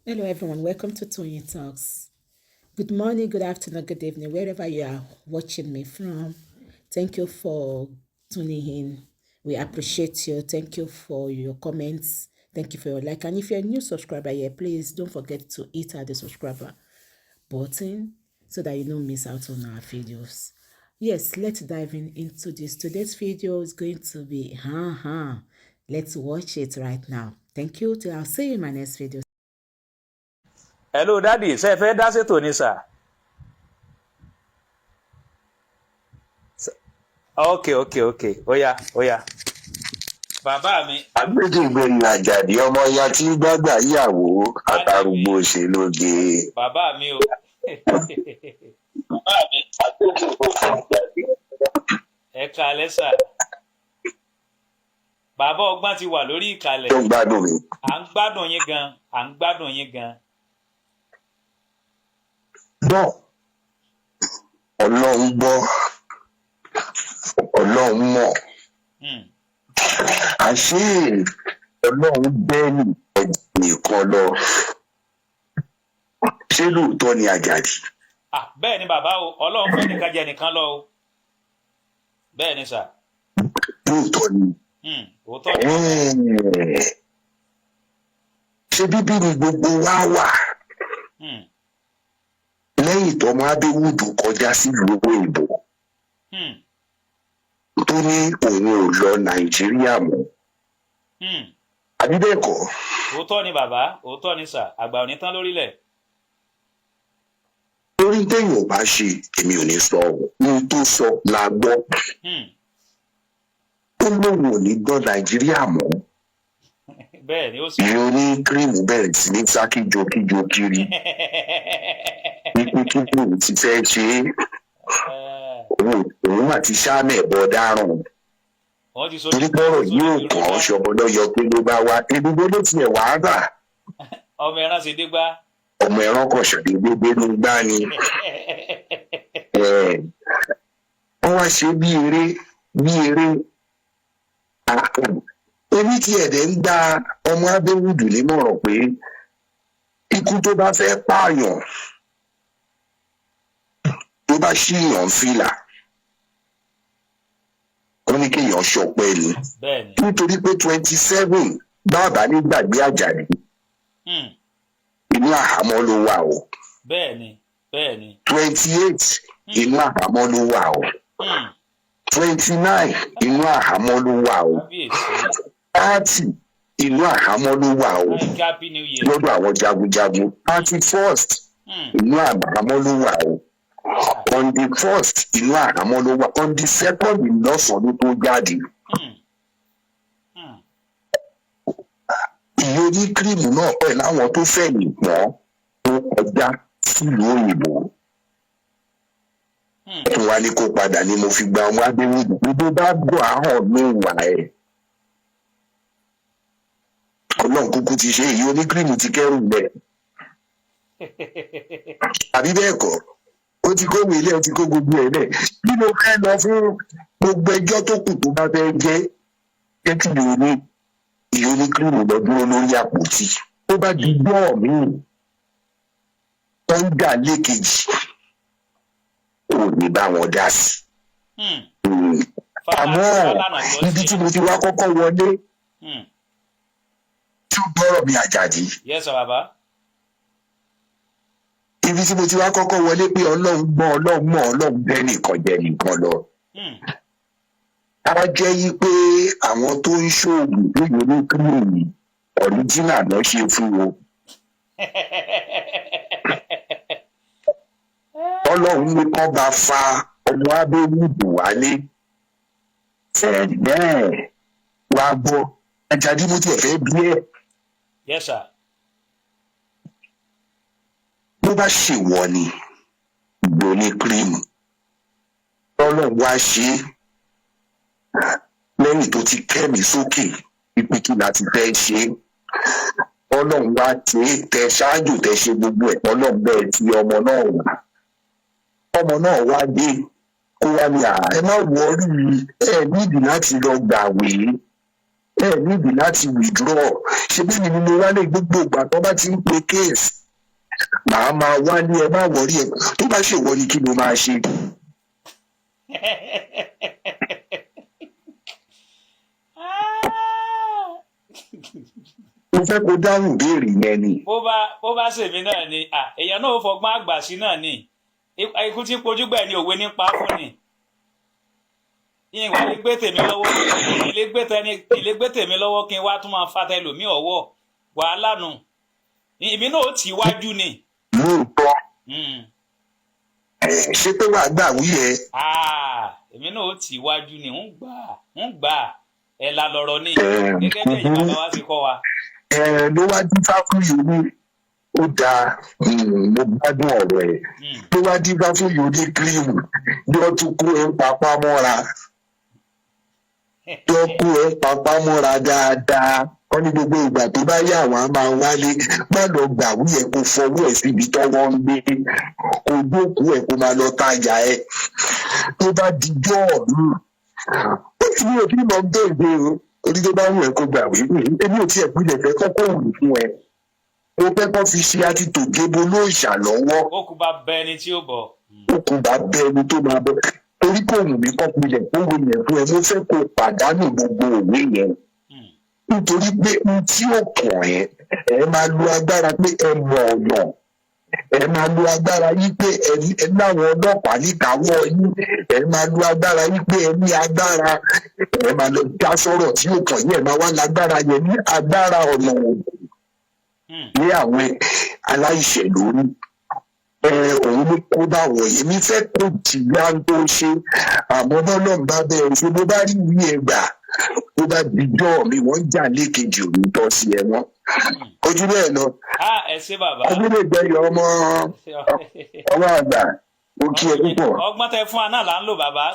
Hello, everyone. Welcome to Tony Talks. Good morning, good afternoon, good evening, wherever you are watching me from. Thank you for tuning in. We appreciate you. Thank you for your comments. Thank you for your like. And if you're a new subscriber here, please don't forget to hit the subscriber button so that you don't miss out on our videos. Yes, let's dive into this. Today's video is going to be, let's watch it right now. Thank you. I'll see you in my next video. Hello, Daddy. Ṣé ẹ fẹ́ dá ṣètò ni sà? Okay. Oya. Bàbá mi. Agbedegbeyo Àjàdí ọmọ ya tí gbàgbà ìyàwó àtàrúgbó ṣe lóge. Bàbá mi o. Ẹ kalẹ̀ sà. Bàbá Ọgbọ́n ti wà lórí ìkàlẹ̀. Tó gbádùn mi. À ń gbádùn yín gan. Bọ́ Ọlọ́run gbọ́, Ọlọ́run mọ̀. Àṣé Ọlọ́run bẹ́ẹ̀ni nìkan lọ. Ṣé lóòótọ́ ni Àjàdí? Bẹ́ẹ̀ ni bàbá o, Ọlọ́run fẹ́ nìkan jẹ nìkan lọ o. Bẹ́ẹ̀ ni sà. Lóòótọ́ ni. Òótọ́ ni. Ṣé bíbí ni gbogbo wa wà? Lẹ́yìn tọ́mọ Adéwùdù kọjá sílùú òyìnbó tó ní òun ò lọ Nàìjíríà mọ́. Àbí bẹ́ẹ̀ kọ́? Òótọ́ ni bàbá, òótọ́ ni sà, àgbà ò ní tán lórílẹ̀. Lórí téèyàn ò bá ṣe èmi ò ní sọ ohun tó sọ la gbọ́. Ó lóun ò ní gbọ́ Nàìjíríà mọ́. Bẹ́ẹ̀ ni ó sì. Ìyẹn oní kírìmù bẹ̀rẹ̀ sí ní sá kíjokíjo kiri. Kíkú ti fẹ́ ṣe é. Òun àti sáàmì ẹ̀bọ dáràn. Torí bọ́rọ̀ yóò kàn án ṣọbọdọ́ yọ pé ló bá wá. Ibùdó ló tiẹ̀ wá rà. Ọmọ ẹran ṣe dé gbá. Ọmọ ẹran kan ṣàdédé ló gbá ni. Wọ́n wá ṣe bí eré. Èmi tí ẹ̀dẹ̀ ń gba ọmọ Adéwùdù nímọ̀ràn pé ikú tó bá fẹ́ pààyàn tó bá ṣíyàn fìlà ó ní kéèyàn ṣọpẹ́ ni nítorí pé 27 bàbá nígbàgbé Àjàdí inú àhámọ́ ló wà o. Bẹ́ẹ̀ni. 28 inú àhámọ́ ló wà o. 29 inú àhámọ́ ló wà o. 30 inú àhámọ́ ló wà o lọ́dọ̀ àwọn jagunjagun. 31st inú àhámọ́ ló wà o. On the 1st inú àhámọ́ ló wà. On the 2nd ìlọ́sàn ló tó jáde. Ìyẹn oníkírìmù náà pẹ̀ láwọn tó fẹ̀yìn pọ́n tó kọjá sílùú òyìnbó. Tó wá ní kó padà ni mo fi gba ọmọ Adéwùdù gbogbo bá gbọ́ àhàn ní ìwà ẹ̀. Ọlọ́run kúkú ti ṣe èyí oníkírìmù ti kẹ́rù bẹ̀. Àbí bẹ́ẹ̀ kọ́? Ó ti kó wílé, ó ti kó gbogbo ẹ̀ lẹ̀. Bí mo fẹ́ lọ fún gbogbo ẹjọ́ tó kù tó bá fẹ́ jẹ́ kí ni o ní ìyẹn oníkírìmù lọ dúró lórí àpótí. Tó bá di gbọ́ mi, ó ń dà lékejì. Kò ní bá wọn dá sí. Àmọ́ ibi tí mo ti wá kọ́kọ́ wọlé tí ó gbọ́rọ̀ mi Àjàdí. Yes sir bàbá. Ibi tí mo ti wá kọ́kọ́ wọlé pé Ọlọ́run gbọ́, Ọlọ́run mọ̀, Ọlọ́run bẹ́ẹ̀ nìkan jẹ́ nìkan lọ. A jẹ́ yí pé àwọn tó ń ṣoògùn tó yẹ ní kírìmù ọ̀ríjínà lọ ṣe fún wọn. Ọlọ́run ní kọ́ bá fa ọmọ Adéwùdù wálé. Bẹ́ẹ̀ wá gbọ́ Àjàdí mo tiẹ̀ fẹ́ bí ẹ̀. Yes sir. Bó bá ṣèwọ ni ìgbò ní kírìmù Ọlọ́run wá ṣe lẹ́yìn tó ti kẹ́mi sókè pípé kí láti fẹ́ ṣe Ọlọ́run wá tẹ ṣáájú tẹ ṣe gbogbo ẹ̀ Ọlọ́run bẹ́ẹ̀ tí ọmọ náà wá dé kó wá ní ẹ má wọrí ẹ nídìí láti lọ gbàwé ẹ níbi láti withdraw ṣe bí ni mo wálé gbogbo ìgbà tó bá ti ń pe case màá máa wálé ẹ má wọrí ẹ tó bá ṣèwọlé kí ló máa ṣe. mo fẹ́ kó dáhùn béèrè yẹn ni. bó bá ṣèmi náà ni èèyàn náà ó fọgbọ́n àgbà sí náà ni ikú tí pojú gbẹ̀ ni òwe nípa fún ni ìwà lè gbé tèmi lọ́wọ́ ilé gbé tèmi lọ́wọ́ kí n wá tún máa fa tẹlòmí ọwọ́ wàhálà nù èmi náà ó tì í wájú ni. lóòótọ́ ṣé pé wàá gbà wí ẹ. èmi náà ó tì í wájú ni ń gbà ẹ̀ la lọ̀rọ̀ ni gẹ́gẹ́ bí ẹ̀yin bàbá wa ti kọ́ wa. ló wá dífá fún yòówù ó dáa mo gbádùn ọ̀rọ̀ ẹ̀ ló wá dífá fún yòówù ní kírímù bí wọ́n tún kó ẹ̀ ń papá mọ́ra tó kó ẹ̀ papá mọ́ra dáadáa wọ́n ní gbogbo ìgbà tó bá yà wọ́n á máa wálé má lọ gbà wúyẹ kó fọwọ́ ẹ̀ síbi tọ́wọ́ ń gbé kó gbókùú ẹ̀ kó máa lọ tajà ẹ̀ tó bá dijọ́ ọ̀hún ó ti ní òbí mọ̀ ń bẹ̀rẹ̀ o orí tó bá wù ẹ́ kó gbà wí èmi ò tiẹ̀ gbúdẹ̀ fẹ́ kọ́kọ́ wù fún ẹ mo fẹ́ kọ́ fi ṣe àtìtò gébo lóòṣà lọ́wọ́. ó kú bá bẹ ẹni tí ó bọ̀. ó kú bá bẹ ẹni tó máa bọ torí kò wù mí kọ́ pilẹ̀ kó wo yẹn fún ẹ mo fẹ́ kó pàdánù gbogbo òwe yẹn nítorí pé ohun tí ó kàn ẹ máa lo agbára pé ẹ mọ ọ̀nà ẹ máa lo agbára yí pé ẹ láwọn ọlọ́pàá níkàáwọ́ yín ẹ máa lo agbára yí pé ẹ ní agbára ẹ máa lọ dá sọ̀rọ̀ tí ó kàn yín ẹ máa wá lágbára yẹn ní agbára ọ̀nà òkú ní àwọn aláìṣẹ̀ lórí òun ló kó bá wọ̀ yìí mi fẹ́ kó tìyá tó ṣe àmọ́ bọ́lá ń bá bẹ́ẹ̀ ṣe bó bá rí ìwé ẹ̀ gbà bó bá dijọ́ mi wọ́n jà lékejì òun tọ́ sí ẹ wọ́n ojú bẹ́ẹ̀ lọ. ẹ ṣé bàbá. Agbedegbeyo ọmọ àgbà ó kí ẹ púpọ̀. ọgbọ́n tẹ fún wa náà là ń lò bàbá.